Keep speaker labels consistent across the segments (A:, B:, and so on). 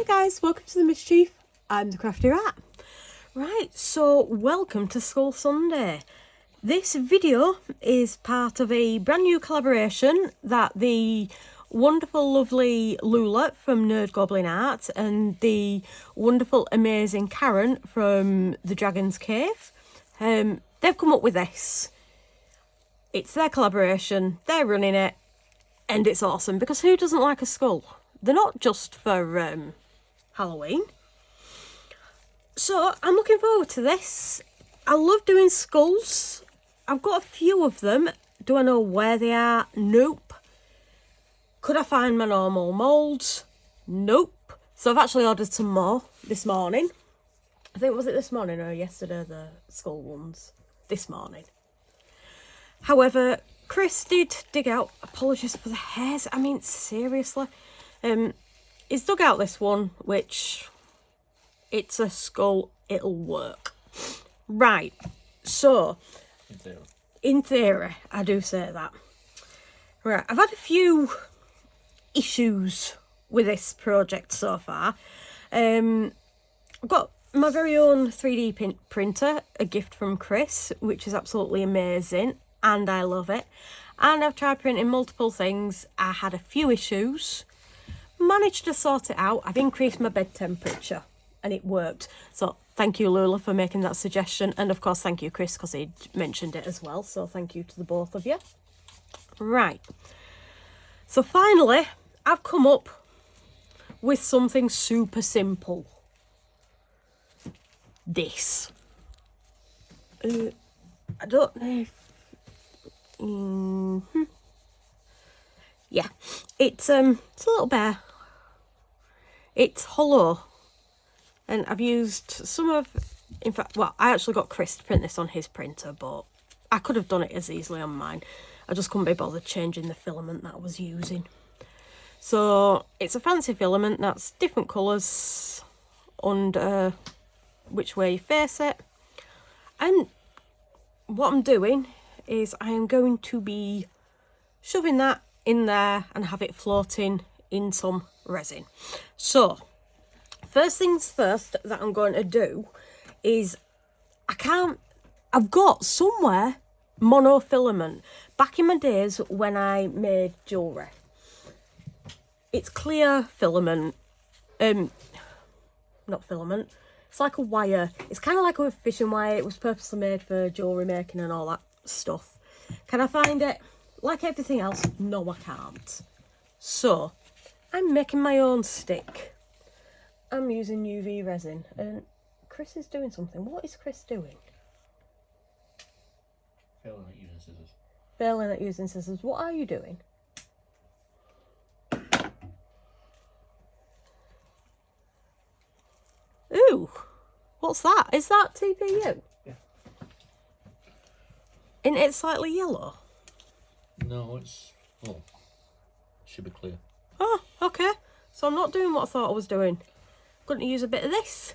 A: guys, welcome to the Mischief. I'm the Crafty Rat. Right, so welcome to Skull Sunday. This video is part of a brand new collaboration that the wonderful, lovely Lula from Nerd Goblin Art and the wonderful, amazing Karen from the Dragon's Cave, they've come up with this. It's their collaboration, they're running it, and it's awesome because who doesn't like a skull? They're not just for Halloween. So I'm looking forward to this. I love doing skulls. I've got a few of them. Do I know where they are? Nope. Could I find my normal moulds? Nope. So I've actually ordered some more this morning. I think, was it this morning or yesterday, the skull ones? This morning. However, Chris did dig out, apologies for the hairs, I mean, seriously. He's dug out this one, which, it's a skull, it'll work. Right, so, in theory, I do say that. Right, I've had a few issues with this project so far. I've got my very own 3D printer, a gift from Chris, which is absolutely amazing, and I love it. And I've tried printing multiple things. I had a few issues. Managed to sort it out. I've increased my bed temperature and it worked. So thank you, Lula, for making that suggestion. And of course, thank you, Chris, because he mentioned it as well. So thank you to the both of you. Right. So finally, I've come up with something super simple. This. I don't know if... Yeah, it's a little bear. It's hollow, and I've used some of, in fact, well, I actually got Chris to print this on his printer, but I could have done it as easily on mine. I just couldn't be bothered changing the filament that I was using. So it's a fancy filament that's different colours under which way you face it. And what I'm doing is I am going to be shoving that in there and have it floating in some resin. So first things first that I'm going to do is I've got somewhere monofilament. Back in my days when I made jewellery, it's clear filament, not filament, it's like a wire. It's kind of like a fishing wire. It was purposely made for jewellery making and all that stuff. Can I find it? Like everything else, no I can't. So, I'm making my own stick. I'm using UV resin and Chris is doing something. What is Chris doing?
B: Failing at using scissors.
A: Failing at using scissors. What are you doing? Ooh, what's that? Is that TPU?
B: Yeah.
A: Isn't it slightly yellow?
B: No, it's, well, should be clear.
A: Oh, okay. So I'm not doing what I thought I was doing. Going to use a bit of this.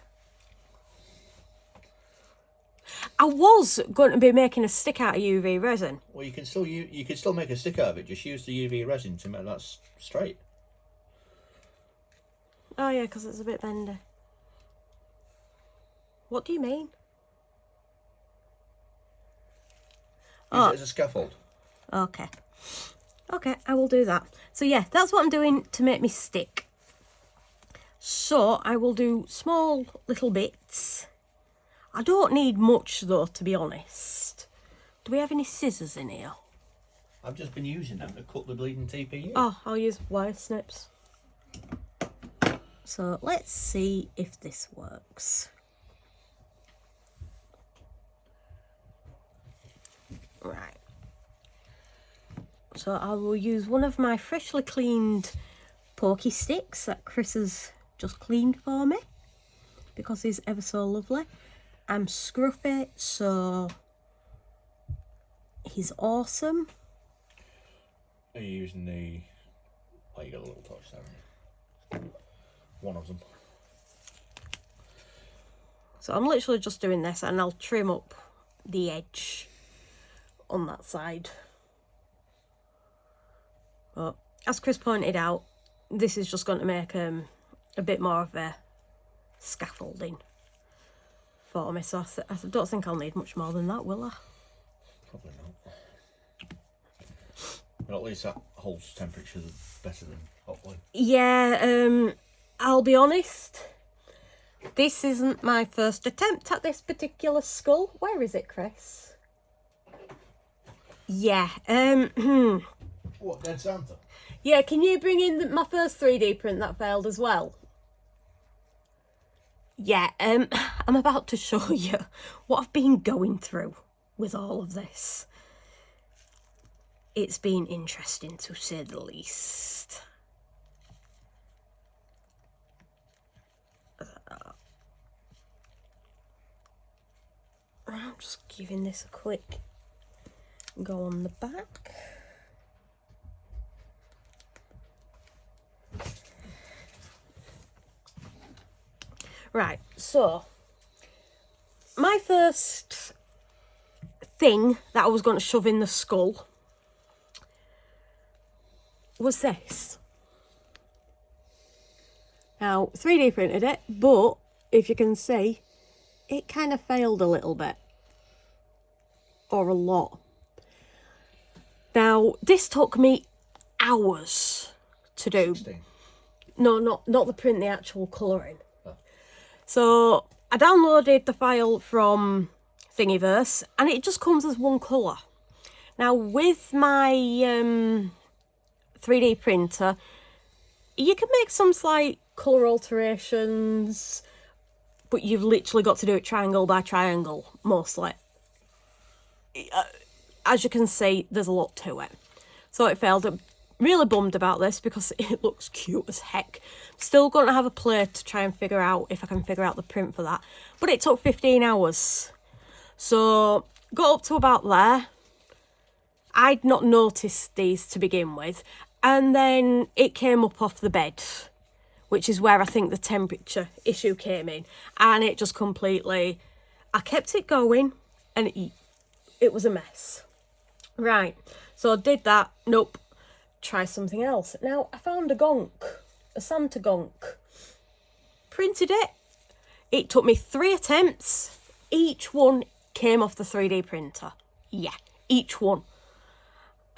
A: I was going to be making a stick out of UV resin.
B: Well, you can still make a stick out of it. Just use the UV resin to make that straight.
A: Oh yeah, because it's a bit bendy. What do you mean?
B: Use it as a scaffold.
A: Okay. Okay, I will do that. So yeah, that's what I'm doing to make me stick. So I will do small little bits. I don't need much though, to be honest. Do we have any scissors in here?
B: I've just been using them to cut the bleeding TPU.
A: Oh, I'll use wire snips. So let's see if this works. Right. So I will use one of my freshly cleaned pokey sticks that Chris has just cleaned for me because he's ever so lovely. I'm scruffy, so he's awesome.
B: Are you using the... Oh, you got a little torch there, haven't you? One of them.
A: So I'm literally just doing this and I'll trim up the edge on that side. But as Chris pointed out, this is just going to make a a bit more of a scaffolding for me. So I don't think I'll need much more than that, will I?
B: Probably not. But at least that holds temperature better than hot glue.
A: Yeah, I'll be honest. This isn't my first attempt at this particular skull. Where is it, Chris? Yeah,
B: What, Dead Santa?
A: yeah, can you bring in my first 3D print that failed as well? Yeah, I'm about to show you what I've been going through with all of this. It's been interesting, to say the least. I'm just giving this a quick go on the back. Right, so my first thing that I was going to shove in the skull was this. Now, 3D printed it, but if you can see, it kind of failed a little bit. Or a lot. Now, this took me hours to do.
B: 16.
A: No, not the print, the actual colouring. Oh. So, I downloaded the file from Thingiverse, and it just comes as one colour. Now, with my 3D printer, you can make some slight colour alterations, but you've literally got to do it triangle by triangle, mostly. As you can see, there's a lot to it. So it failed. I'm really bummed about this because it looks cute as heck. Still going to have a play to try and figure out if I can figure out the print for that. But it took 15 hours. So got up to about there. I'd not noticed these to begin with. And then it came up off the bed, which is where I think the temperature issue came in. And it just completely... I kept it going and it was a mess. Right, so I did that. Nope. Try something else. Now, I found a Santa gonk. Printed it. It took me 3 attempts. Each one came off the 3D printer. Yeah, each one.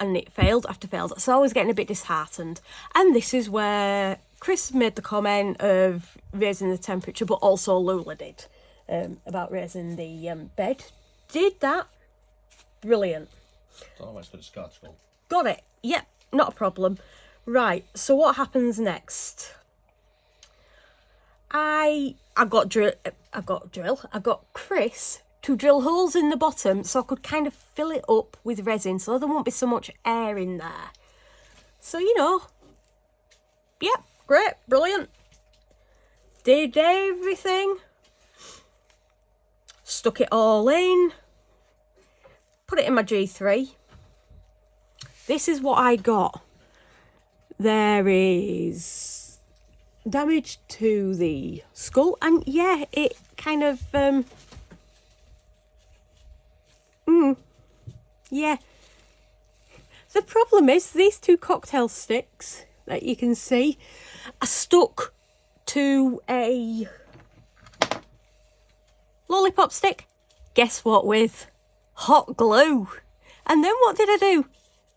A: And it failed after failed. So I was getting a bit disheartened. And this is where Chris made the comment of raising the temperature, but also Lula did, about raising the bed. Did that. Brilliant.
B: So I got a scarred skull.
A: Got it. Yep, not a problem. Right, so what happens next? I got Chris to drill holes in the bottom so I could kind of fill it up with resin so there won't be so much air in there. So, you know, yep, great, brilliant. Did everything. Stuck it all in. Put it in my G3. This is what I got. There is damage to the skull, and yeah, it kind of yeah. The problem is these 2 cocktail sticks that you can see are stuck to a lollipop stick. Guess what with? Hot glue. And then what did I do?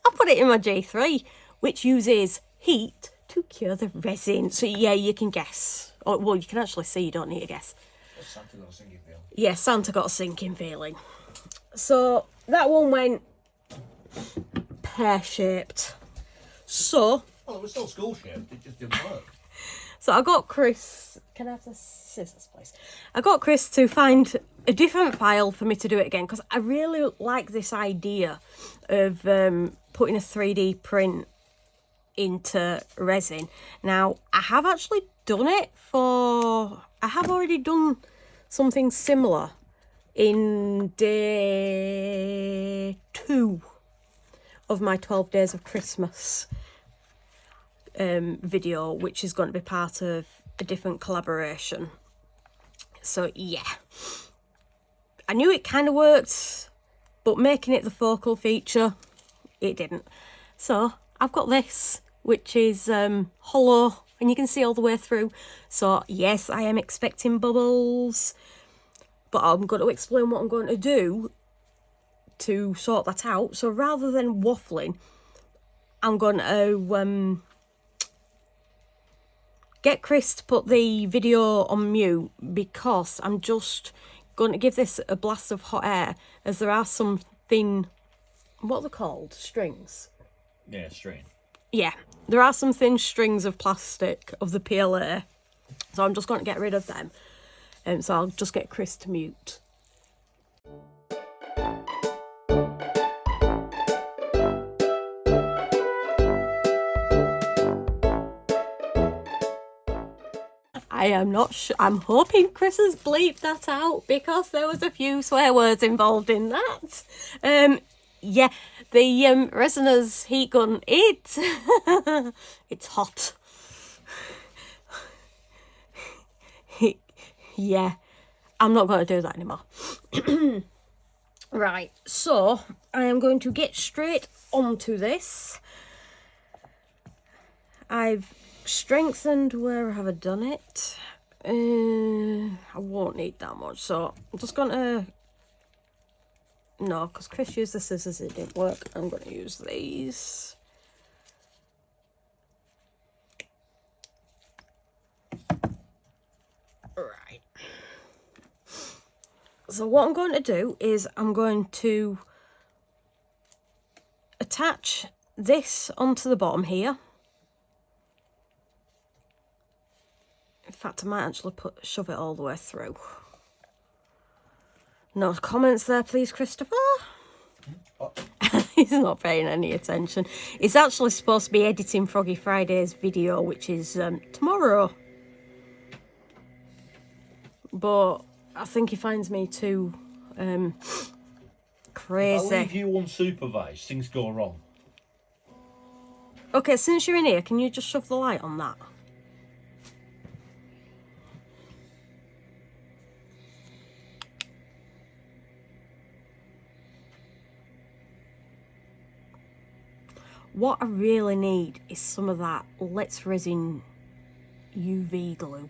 A: I put it in my G3, which uses heat to cure the resin. So yeah, you can guess. Or, well, you can actually see, you don't need to guess.
B: Santa got a sinking feeling.
A: Yeah, Santa got a sinking feeling. So that one went pear-shaped. So...
B: Well, it was still skull-shaped, it just didn't work.
A: So I got Chris... Can I have the scissors, please? I got Chris to find a different file for me to do it again, because I really like this idea of putting a 3D print into resin. Now, I have actually done it for... I have already done something similar in day 2 of my 12 Days of Christmas video, which is going to be part of a different collaboration. So, yeah. I knew it kind of worked, but making it the focal feature, it didn't. So, I've got this, which is hollow and you can see all the way through. So yes, I am expecting bubbles, but I'm going to explain what I'm going to do to sort that out. So rather than waffling, I'm going to get Chris to put the video on mute, because I'm just going to give this a blast of hot air, as there are some thin, what are they called? Strings?
B: Yeah, string.
A: Yeah, there are some thin strings of plastic of the PLA, so I'm just going to get rid of them. So I'll just get Chris to mute. I am not sure. I'm hoping Chris has bleeped that out, because there was a few swear words involved in that. Yeah, the Resona's heat gun, it's hot. Yeah, I'm not going to do that anymore. Right, so I am going to get straight onto this. I've strengthened, where have I done it? I won't need that much, so I'm just going to... No, because Chris used the scissors, it didn't work. I'm going to use these. Right. So what I'm going to do is I'm going to attach this onto the bottom here. In fact, I might actually shove it all the way through. No comments there, please, Christopher.
B: Oh.
A: He's not paying any attention. He's actually supposed to be editing Froggy Friday's video, which is tomorrow. But I think he finds me too crazy.
B: If I leave you unsupervised, things go wrong.
A: Okay, since you're in here, can you just shove the light on that? What I really need is some of that Let's Resin UV glue.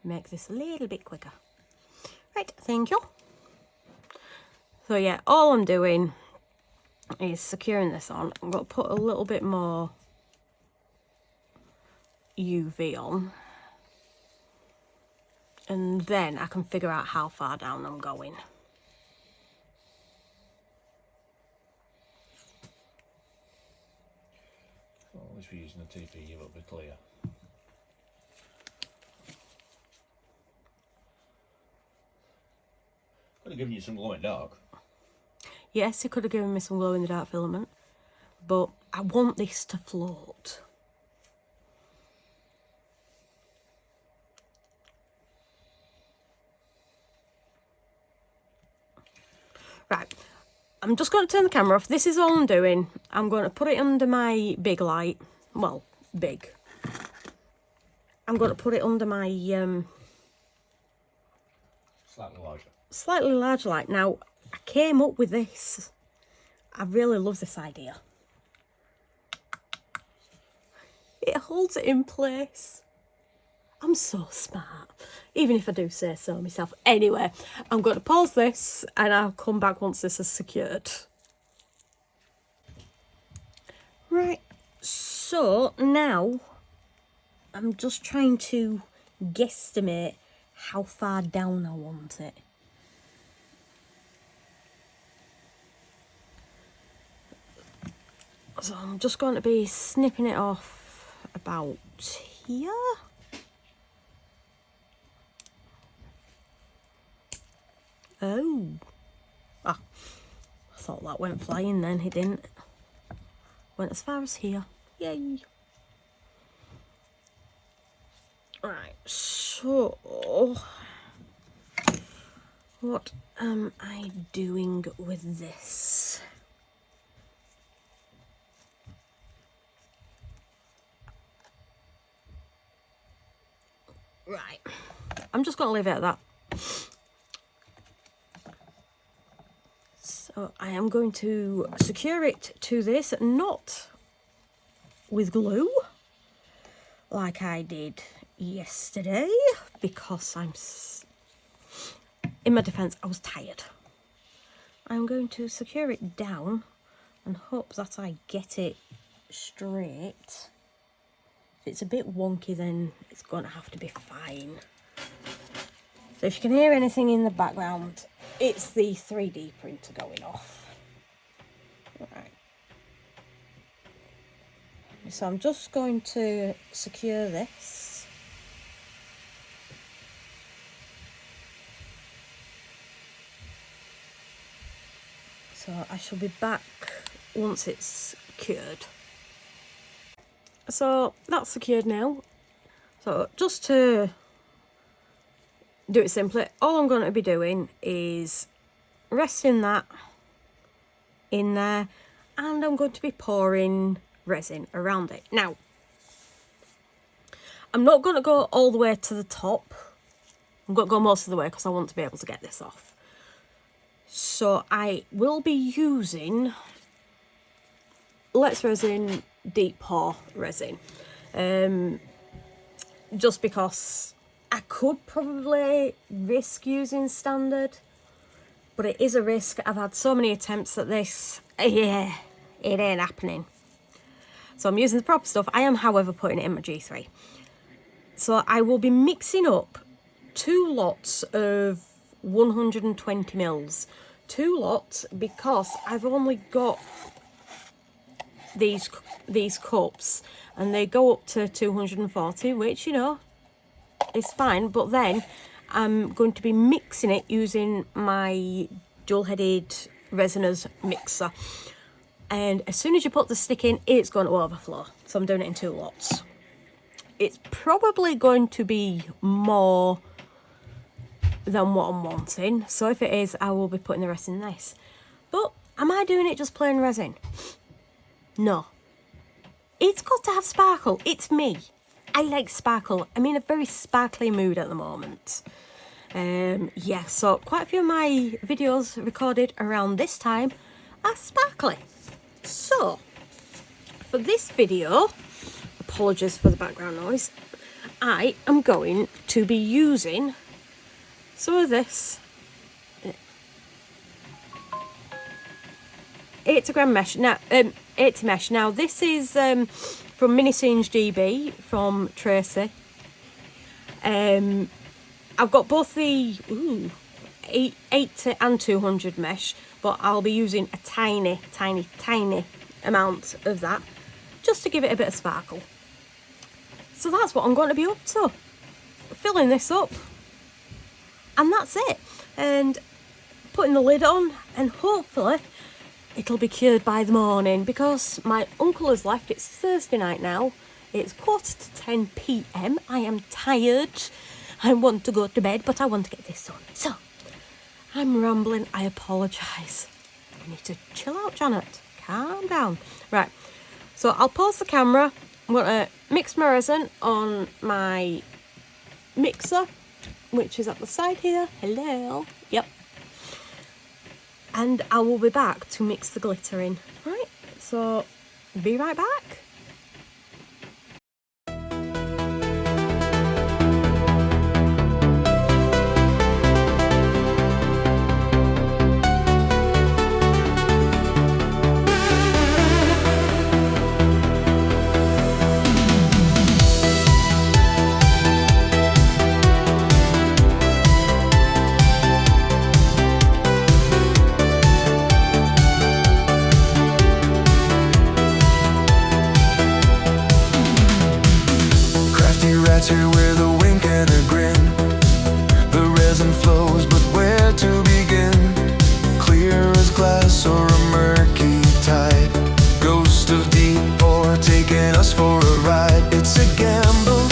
A: Make this a little bit quicker. Right, thank you. So yeah, all I'm doing is securing this on. I'm going to put a little bit more UV on. And then I can figure out how far down I'm going.
B: Well, at least we're using the TP, it'll be clear. Could have given you some glow in dark.
A: Yes, it could have given me some glow in the dark filament, but I want this to float. Right, I'm just going to turn the camera off. This is all I'm doing. I'm going to put it under my big light. Well, big. I'm going to put it under my
B: Slightly larger.
A: Slightly larger light. Now, I came up with this. I really love this idea. It holds it in place. I'm so smart, even if I do say so myself. Anyway, I'm going to pause this and I'll come back once this is secured. Right, so now I'm just trying to guesstimate how far down I want it. So I'm just going to be snipping it off about here. Oh. Ah, I thought that went flying then, it didn't. Went as far as here. Yay. Right, so what am I doing with this? Right, I'm just going to leave it at that. So I am going to secure it to this, not with glue like I did yesterday, because in my defense, I was tired. I'm going to secure it down and hope that I get it straight. If it's a bit wonky, then it's going to have to be fine. So if you can hear anything in the background, it's the 3D printer going off. Right. So I'm just going to secure this. So I shall be back once it's secured. So that's secured now. So just to do it simply, all I'm going to be doing is resting that in there, and I'm going to be pouring resin around it. Now, I'm not going to go all the way to the top. I'm going to go most of the way because I want to be able to get this off. So I will be using Let's Resin Deep Pour Resin. Just because I could probably risk using standard, but it is a risk. I've had so many attempts at this. Yeah, it ain't happening. So I'm using the proper stuff. I am, however, putting it in my G3. So I will be mixing up 2 lots of 120 mils. 2 lots because I've only got these cups and they go up to 240, which, you know, is fine. But then I'm going to be mixing it using my dual-headed resiners mixer. And as soon as you put the stick in, it's going to overflow. So I'm doing it in 2 lots. It's probably going to be more than what I'm wanting. So if it is, I will be putting the rest in this. But am I doing it just plain resin? No. It's got to have sparkle. It's me. I like sparkle. I'm in a very sparkly mood at the moment. Yeah, so quite a few of my videos recorded around this time are sparkly. So, for this video, apologies for the background noise, I am going to be using some of this 80 mesh. Now, 80 mesh. Now, this is from Mini Scenes GB from Tracy. I've got both the 80 and 200 mesh, but I'll be using a tiny amount of that just to give it a bit of sparkle. So that's what I'm going to be up to, filling this up, and that's it, and putting the lid on, and hopefully it'll be cured by the morning, because my uncle has left. It's Thursday night now, it's 9:45 PM. I am tired, I want to go to bed, but I want to get this done. So I'm rambling, I apologise. I need to chill out, Janet, calm down. Right, so I'll pause the camera. I'm going to mix my resin on my mixer, which is at the side here. Hello. Yep. And I will be back to mix the glitter in. Right, so be right back.
C: Here with a wink and a grin. The resin flows, but where to begin? Clear as glass or a murky tide. Ghost of deep pour taking us for a ride. It's a gamble,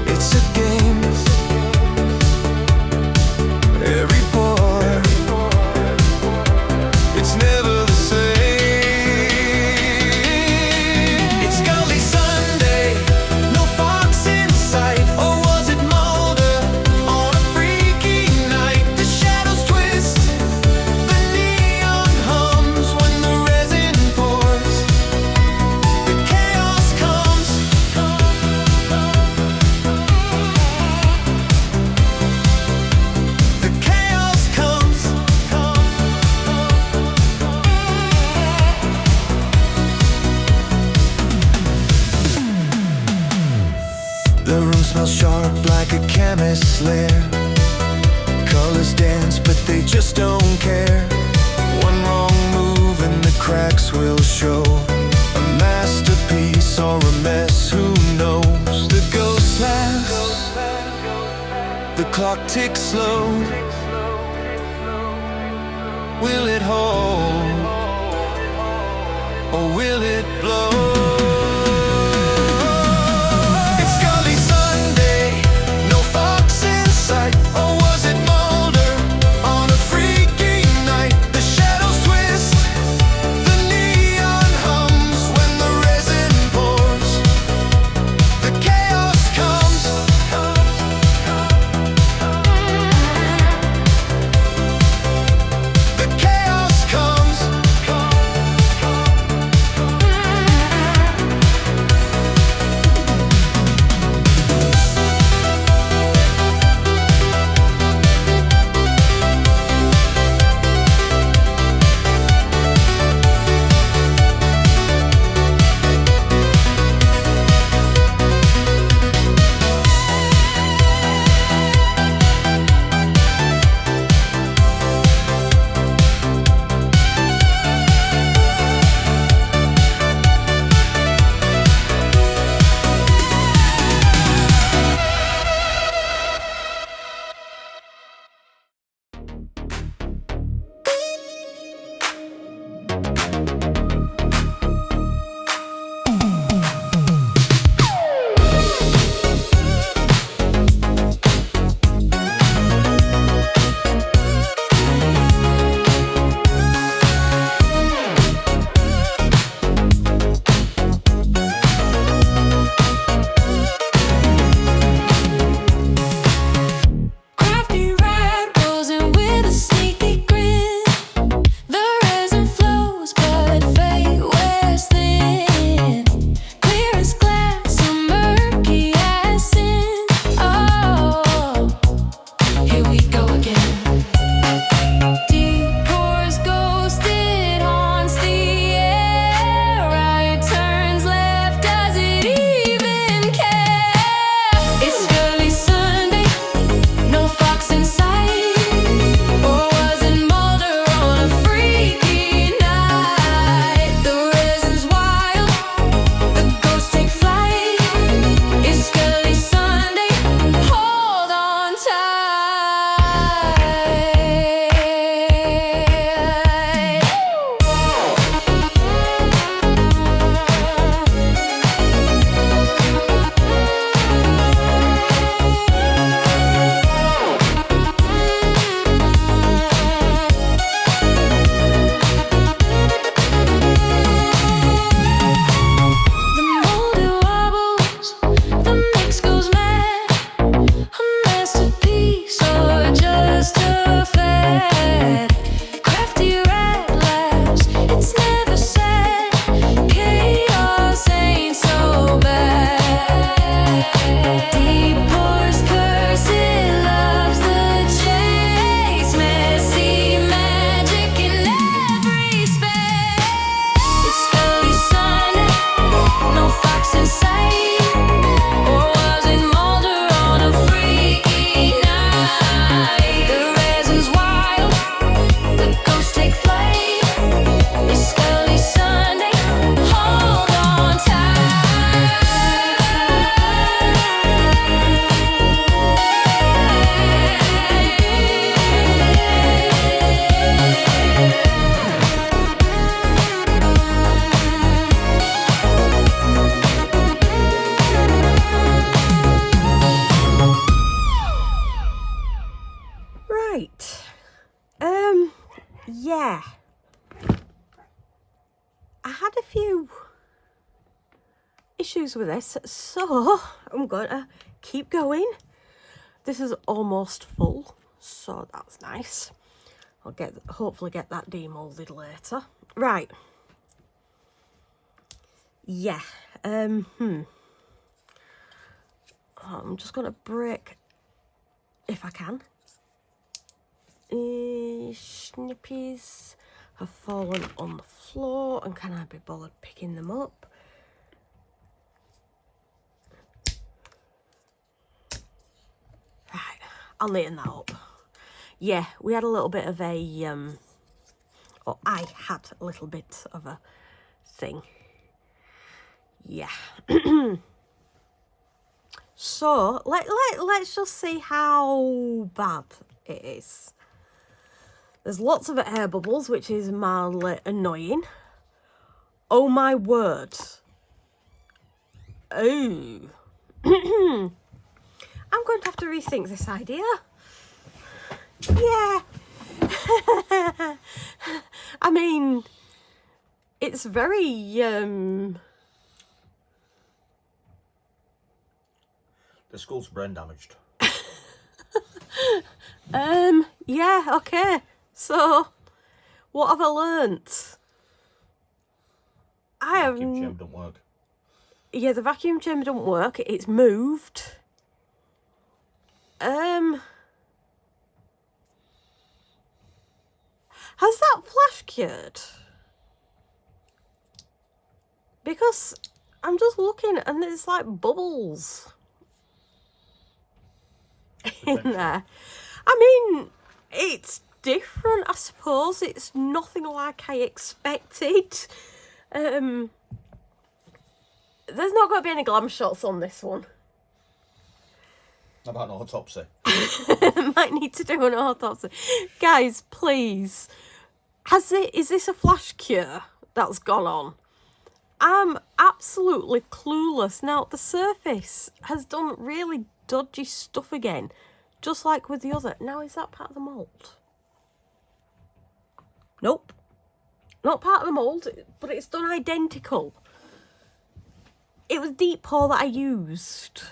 C: it's a game. Every pour, it's never the same. It's gonna be Sunday, no fox in sight. Or was it Mulder on a freaky night? The shadows twist like a chemist's lair. Colors dance, but they just don't care. One wrong move and the cracks will show. A masterpiece or a mess, who knows? The ghosts laugh, the clock ticks slow. Will it hold, or will it blow? It's Scully Sunday, no fox in sight. Or was it Mulder on a freaky night? The shadows twist, the neon hums when the resin pours. The chaos comes. The chaos comes.
D: Crafty rat rolls in with a sneaky grin. The resin flows, but fate wears thin. Clear as glass and murky as sin. Oh, here we go again. Deep pours ghosted haunts the air. Right turns left, does it even care? It's Scully Sunday, no fox in sight. Or was it Mulder on a freaky night? The resin's wild, the ghosts take flight. It's Scully Sunday, hold on The molded wobbles, the mix goes mad. A masterpiece or just a fad? Crafty rat laughs, it's never sad. Chaos ain't so bad. Deep pours curse, it loves the chase. Messy magic in every space. It's Scully Sunday, no fox in sight. Or was it Mulder on a freaky night? The resin's wild, the ghosts take flight. It's Scully Sunday, hold on
A: Right. Yeah. I had a few issues with this, so I'm going to keep going. This is almost full, so that's nice. I'll hopefully get that demolded later. Right. Yeah. I'm just going to break, if I can. Snippies have fallen on the floor, and can I be bothered picking them up? I'll neaten that up. Yeah, we had a little bit of a, or I had a little bit of a thing. Yeah. So, let's just see how bad it is. There's lots of air bubbles, which is mildly annoying. Oh my word. Oh. I'm going to have to rethink this idea. Yeah. I mean, it's very,
B: The skull's brain damaged.
A: yeah, okay. So, what have I learnt?
B: Vacuum chamber don't work.
A: Yeah, the vacuum chamber don't work. It's moved. Has that flash cured? Because I'm just looking and it's like bubbles in there. I mean, it's different, I suppose. It's nothing like I expected. There's not going to be any glam shots on this one.
B: How about an autopsy?
A: Might need to do an autopsy. Guys, please. Is this a flash cure that's gone on? I'm absolutely clueless. Now, the surface has done really dodgy stuff again. Just like with the other. Now, is that part of the mould? Nope. Not part of the mould, but it's done identical. It was deep pour that I used.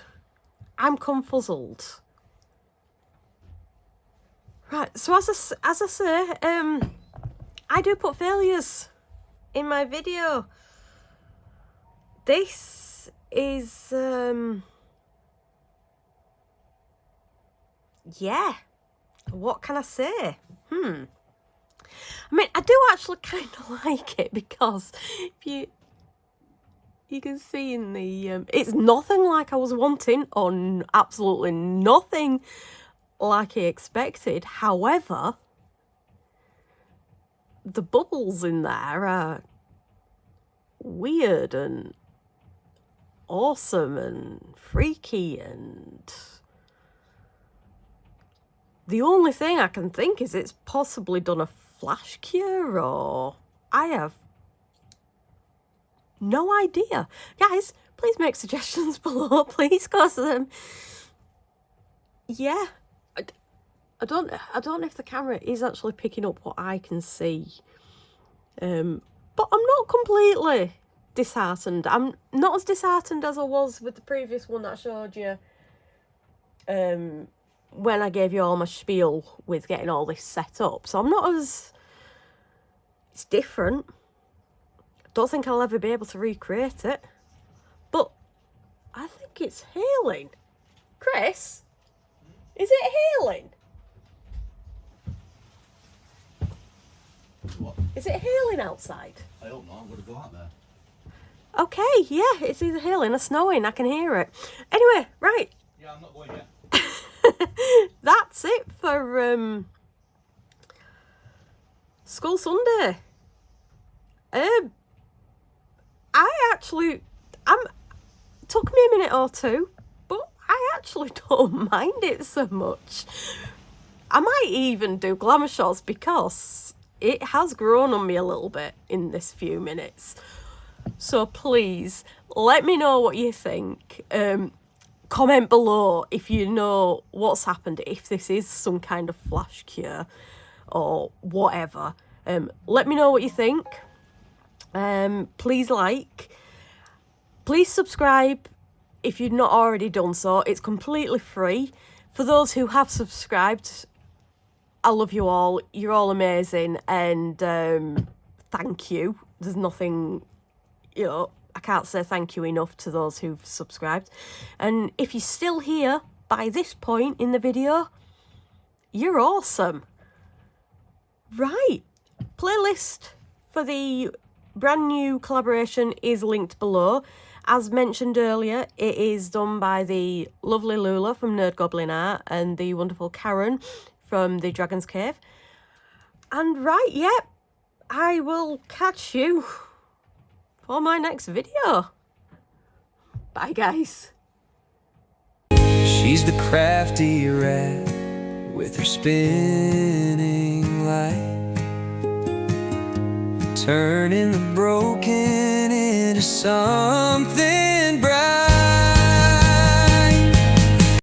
A: I'm confuzzled. Right, so as I say, I do put failures in my video. This is, yeah, what can I say? I mean, I do actually kind of like it because if you can see in the, it's nothing like I was wanting, or absolutely nothing like I expected. However, the bubbles in there are weird and awesome and freaky, and the only thing I can think is it's possibly done a flash cure, or I have no idea. Guys, please make suggestions below, please, because yeah, I don't know if the camera is actually picking up what I can see, but I'm not completely disheartened. I'm not as disheartened as I was with the previous one that I showed you when I gave you all my spiel with getting all this set up. So I'm not as, it's different. Don't think I'll ever be able to recreate it, but I think it's healing. Chris, is it healing?
B: What?
A: Is it hailing outside?
B: I don't know, I'm going to go out there.
A: Okay, yeah, it's either hailing or snowing. I can hear it. Anyway, right.
B: Yeah, I'm not going yet.
A: That's it for Skull Sunday. Took me a minute or two, but I actually don't mind it so much. I might even do glamour shots because it has grown on me a little bit in this few minutes. So please, let me know what you think. Comment below if you know what's happened, if this is some kind of flash cure or whatever. Let me know what you think. Please like. Please subscribe if you've not already done so. It's completely free. For those who have subscribed, I love you all. You're all amazing, and thank you. There's nothing, I can't say thank you enough to those who've subscribed. And if you're still here by this point in the video, you're awesome. Right, playlist for the brand new collaboration is linked below. As mentioned earlier, it is done by the lovely Lula from Nerd Goblin Art and the wonderful Karen from the Dragon's Cave. And right, yep, I will catch you for my next video. Bye, guys.
C: She's the crafty rat with her spinning light, turning the broken into something